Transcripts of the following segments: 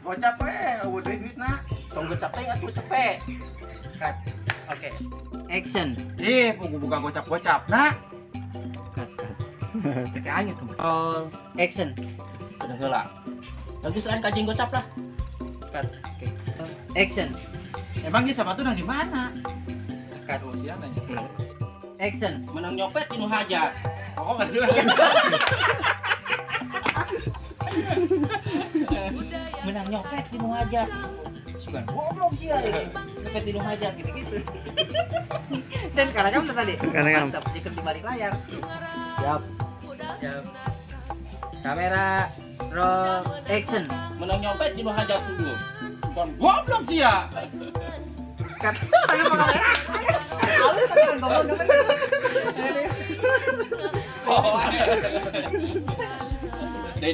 Gocap eueuh deui duitna. Tong gocap teh atuh cepet. Cut. Oke. Action. Bukan gocap-gocap nah. Cut. Cek aja tuh. Roll. Action. Udah heula. Lagi selain kajing gocap lah. Cut. Oke. Action. Emang dia sepatu nang di mana? Cut. Sian nanya. Action. Menang nyopet di nu hajat. Oh kan heula. Menang nyopet di nu hajat. Sugan goblok sih ya. Nyopet di nu hajat gitu-gitu. Dan karekam tadi. Karekam. Mantap, jika di balik layar. Siap. Kamera roll action. Menang nyopet di nu hajat dulu. Bukan goblok sih ya. Cut. Tangan kamera. Halus tangan goblok. Oh. Deh.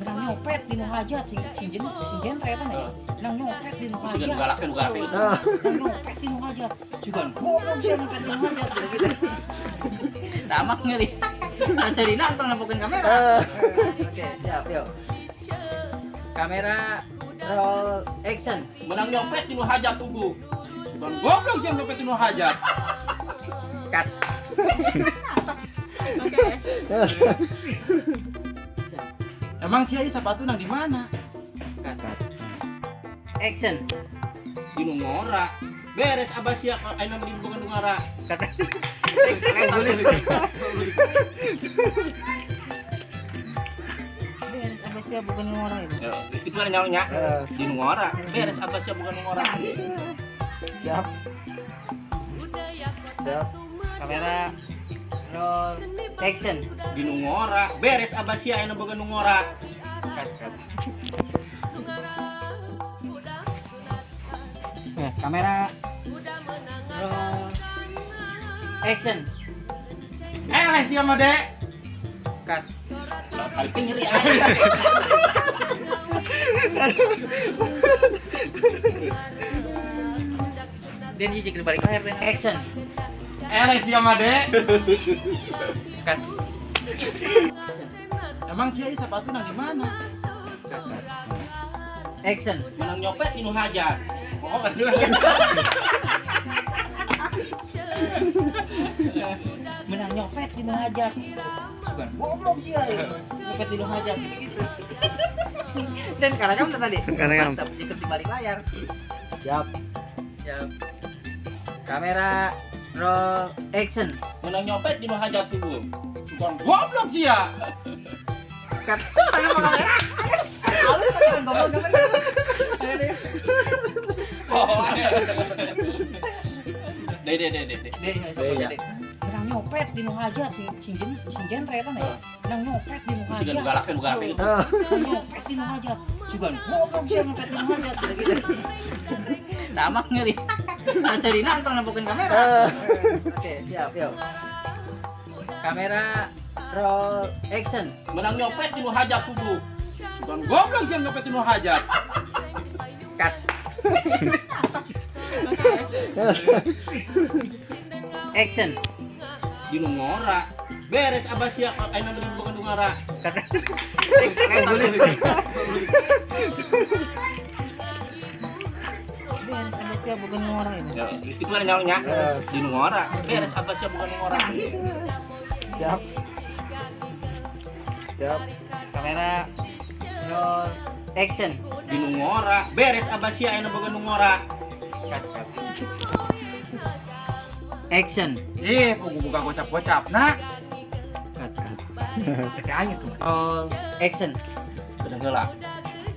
Menang nyopet di nu hajat sing jen ternyata nih. Menang nyopet di nu Sudah hajat. galak itu. Menang nyopet di nu hajat. Sugan goblok sih nyopet di nu hajat gitu. Tamak ngeri. Ancerina antong nampukeun kamera. Oke, siap, yuk. Kamera roll action. Menang nyopet di nu hajat tunggu. Bukan goblok sih nyopet di nu hajat. Cut. Emang si sepatu nang di mana? Action. Di nu ngora. Beres abah sia ayeuna mah di bukan nu ngora. Beres abah sia bukan ngora ini. Itu kan nyawanya. Di nu ngora. Beres abah sia bukan nu ngora. Siap. Kamera roll action. Di nu ngora. Beres abah sia ayeuna bukan nu ngora. Kamera roll action. Leh sia mah dek. Cut. Kali teh ngeri aja. Dan jika di balik layar dan action. Leh sia mah dek. Cut. Emang si sepatu nang di mana? Action. Menang nyopet di nu hajat. Oh kan heula. Menang nyopet di nu hajat. Sugan goblok sih ya. Nyopet di nu hajat gitu. Dan karekam tadi. Karekam. Mantap, jika di balik layar. Siap. Kamera roll action. Menang nyopet di nu hajat dulu. Bukan goblok sih ya. Cut. Tangan kamera. Halus tangan goblok. Oh. Deh. Menang nyopet di nu hajat sing jen ternyata nih. Menang nyopet di nu hajat. Sudah galak itu. Menang nyopet di nu hajat. Sugan goblok sih nyopet di nu hajat gitu. Tamak ngeri. Ancerina antong nampukeun kamera. Oke, siap, yuk. Kamera roll action. Menang nyopet di nu hajat dulu. Bukan goblok sih nyopet di nu hajat. Cut. Action. Di nu ngora. Beres abah sia ayeuna mah di bukan nu ngora. Beres abah sia bukan orang ini. Itu kan nyawanya. Di nu ngora. Beres abah sia bukan nu ngora. Siap. Kamera roll action. Di nu ngora. Beres abah sia ayeuna bukan nu ngora. Action. Bukan gocap-gocap nah. Cek aja tuh. Roll action. Udah heula.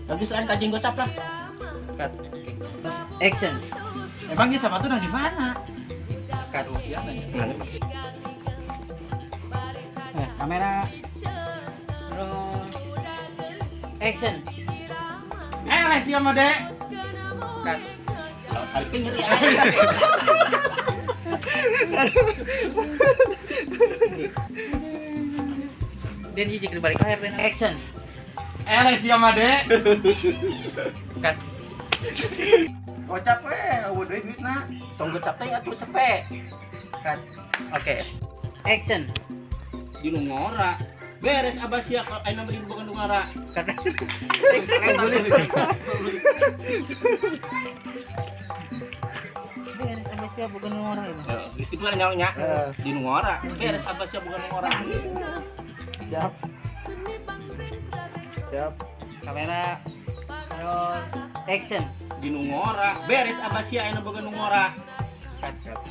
Lagi selain kajing gocap lah. Cut. Action. Emang dia sepatu nang di mana? Cut. Sian nanya. Kamera roll action. Leh sia mah dek. Cut. Kali teh ngeri aja. Dan jika di balik layar dan action. Leh sia mah dek. Cut. Gocap eueuh deui duitna. Tong gocap teh atuh cepet. Cut. Oke. Action. Di nu ngora. Beres abasya kalau ay naman din bukan ngara. Beres sama siapa bukan orang ini. Itu kan nyawanya di ngora. Beres abasya bukan ngora. Siap. Siap. Kamera. Terus action. Di ngora. Beres abasya ay naman bukan ngora. Cut.